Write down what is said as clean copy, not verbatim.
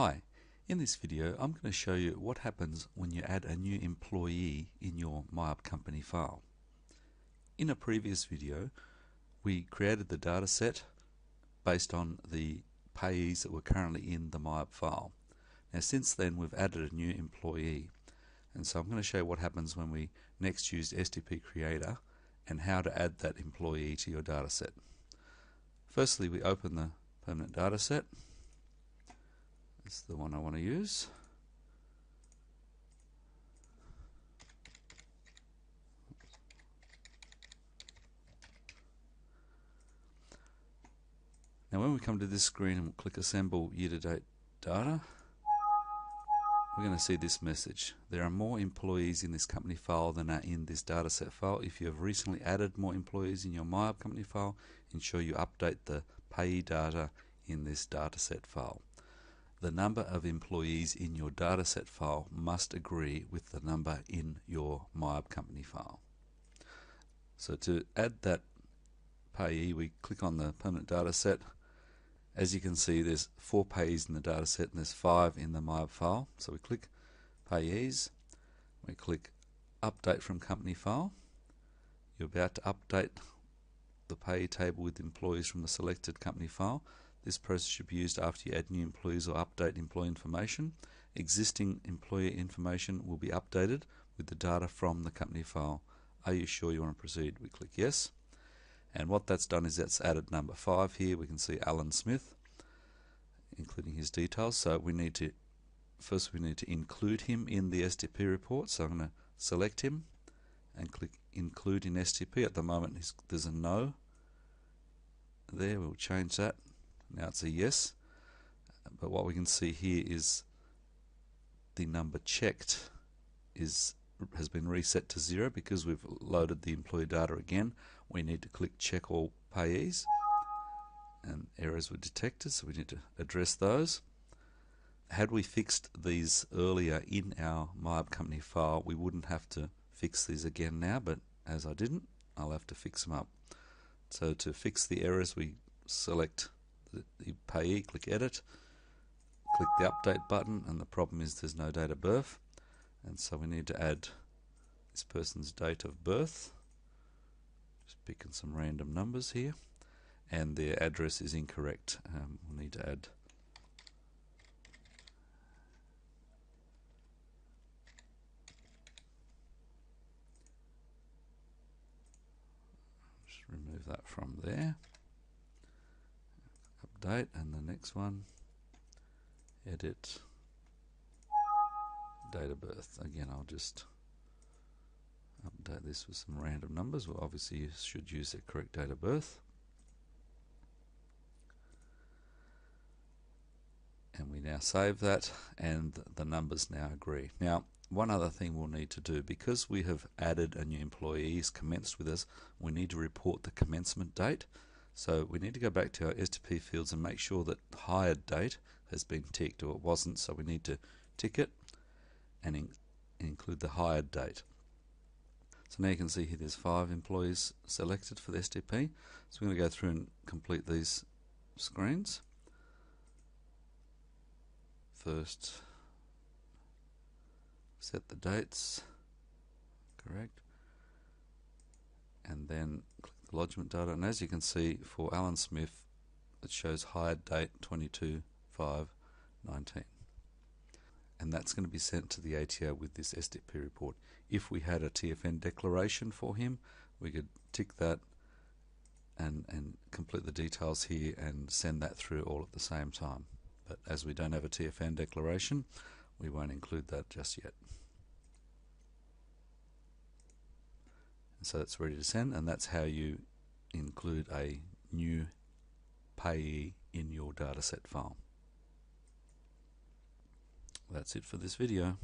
Hi, in this video I'm going to show you what happens when you add a new employee in your MYOB company file. In a previous video we created the data set based on the payees that were currently in the MYOB file. Now since then we've added a new employee, and so I'm going to show you what happens when we next use STP Creator and how to add that employee to your data set. Firstly, we open the permanent data set. This is the one I want to use. Now when we come to this screen and we'll click Assemble Year-to-Date Data, we're going to see this message. There are more employees in this company file than are in this dataset file. If you have recently added more employees in your MYOB company file, ensure you update the payee data in this dataset file. The number of employees in your dataset file must agree with the number in your MYOB company file. So to add that payee, we click on the permanent dataset. As you can see, there's 4 payees in the dataset and there's 5 in the MYOB file. So we click Payees, we click Update from Company File. You're about to update the payee table with employees from the selected company file. This process should be used after you add new employees or update employee information. Existing employee information will be updated with the data from the company file. Are you sure you want to proceed? We click Yes. And what that's done is that's added number 5 here. We can see Alan Smith, including his details. So we need to include him in the STP report. So I'm going to select him and click Include in STP. At the moment there's a no there. We'll change that. Now it's a yes. But what we can see here is the number checked has been reset to 0 because we've loaded the employee data again. We need to click Check All Payees, and errors were detected, so we need to address those. Had we fixed these earlier in our MYOB company file, we wouldn't have to fix these again now, but as I didn't, I'll have to fix them up. So to fix the errors, we select the payee, click Edit, click the Update button, and the problem is there's no date of birth, and so we need to add this person's date of birth. Just picking some random numbers here, and their address is incorrect. We'll need to add just remove that from there. Update, and the next one, edit, date of birth. Again, I'll just update this with some random numbers. Well, obviously you should use the correct date of birth. And we now save that, and the numbers now agree. Now, one other thing we'll need to do, because we have added a new employee who's commenced with us, we need to report the commencement date. So we need to go back to our STP fields and make sure that hired date has been ticked, or it wasn't, so we need to tick it and include the hired date. So now you can see here there's 5 employees selected for the STP. So we're going to go through and complete these screens. First, set the dates, correct, and then click the lodgement data. And as you can see, for Alan Smith, it shows hired date 22/5/19. And that's going to be sent to the ATO with this STP report. If we had a TFN declaration for him, we could tick that and complete the details here and send that through all at the same time. But as we don't have a TFN declaration, we won't include that just yet. And so it's ready to send, and that's how you include a new payee in your dataset file. That's it for this video.